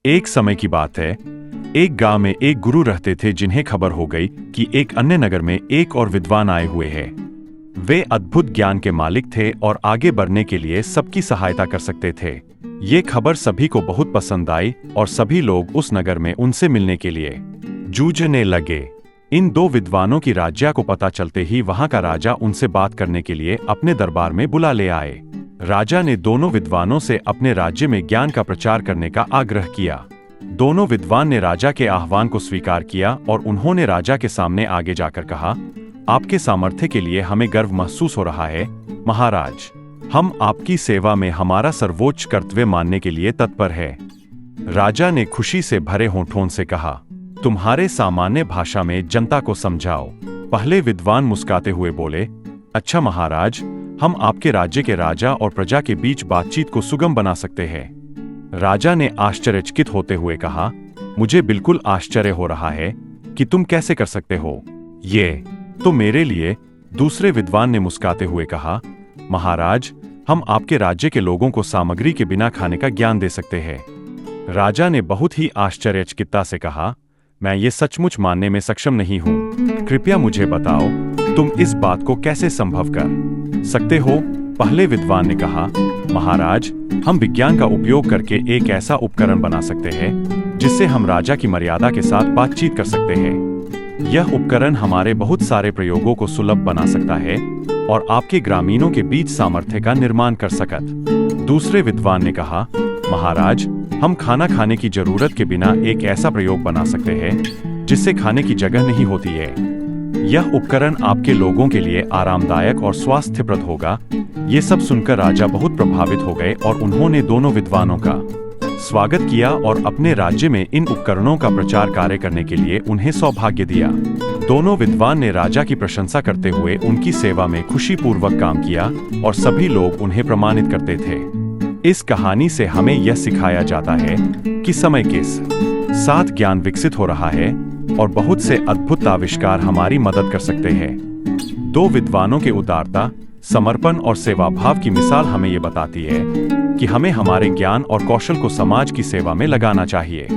एक समय की बात है, एक गांव में एक गुरु रहते थे जिन्हें खबर हो गई कि एक अन्य नगर में एक और विद्वान आए हुए हैं। वे अद्भुत ज्ञान के मालिक थे और आगे बढ़ने के लिए सबकी सहायता कर सकते थे। ये खबर सभी को बहुत पसंद आई और सभी लोग उस नगर में उनसे मिलने के लिए जूझने लगे। इन दो विद्वानों की राज्य को पता चलते ही वहां का राजा उनसे बात करने के लिए अपने दरबार में बुला ले आए। राजा ने दोनों विद्वानों से अपने राज्य में ज्ञान का प्रचार करने का आग्रह किया। दोनों विद्वान ने राजा के आह्वान को स्वीकार किया और उन्होंने राजा के सामने आगे जाकर कहा, आपके सामर्थ्य के लिए हमें गर्व महसूस हो रहा है महाराज। हम आपकी सेवा में हमारा सर्वोच्च कर्तव्य मानने के लिए तत्पर है। राजा ने खुशी से भरे होठों से कहा, तुम्हारे सामान्य भाषा में जनता को समझाओ। पहले विद्वान मुस्कुराते हुए बोले, अच्छा महाराज, हम आपके राज्य के राजा और प्रजा के बीच बातचीत को सुगम बना सकते हैं। राजा ने आश्चर्यचकित होते हुए कहा, मुझे बिल्कुल आश्चर्य हो रहा है कि तुम कैसे कर सकते हो ये तो मेरे लिए। दूसरे विद्वान ने मुस्कुराते हुए कहा, महाराज, हम आपके राज्य के लोगों को सामग्री के बिना खाने का ज्ञान दे सकते हैं। राजा ने बहुत ही आश्चर्यचकितता से कहा, मैं ये सचमुच मानने में सक्षम नहीं हूँ। कृपया मुझे बताओ, तुम इस बात को कैसे संभव कर सकते हो? पहले विद्वान ने कहा, महाराज, हम विज्ञान का उपयोग करके एक ऐसा उपकरण बना सकते हैं जिससे हम राजा की मर्यादा के साथ बातचीत कर सकते हैं। यह उपकरण हमारे बहुत सारे प्रयोगों को सुलभ बना सकता है और आपके ग्रामीणों के बीच सामर्थ्य का निर्माण कर सकत। दूसरे विद्वान ने कहा, महाराज, हम खाना खाने की जरूरत के बिना एक ऐसा प्रयोग बना सकते हैं जिससे खाने की जगह नहीं होती है। यह उपकरण आपके लोगों के लिए आरामदायक और स्वास्थ्यप्रद होगा। ये सब सुनकर राजा बहुत प्रभावित हो गए और उन्होंने दोनों विद्वानों का स्वागत किया और अपने राज्य में इन उपकरणों का प्रचार कार्य करने के लिए उन्हें सौभाग्य दिया। दोनों विद्वान ने राजा की प्रशंसा करते हुए उनकी सेवा में खुशीपूर्वक काम किया और सभी लोग उन्हें प्रमाणित करते थे। इस कहानी से हमें यह सिखाया जाता है कि समय के साथ ज्ञान विकसित हो रहा है और बहुत से अद्भुत आविष्कार हमारी मदद कर सकते हैं। दो विद्वानों के उदारता, समर्पण और सेवा भाव की मिसाल हमें ये बताती है कि हमें हमारे ज्ञान और कौशल को समाज की सेवा में लगाना चाहिए।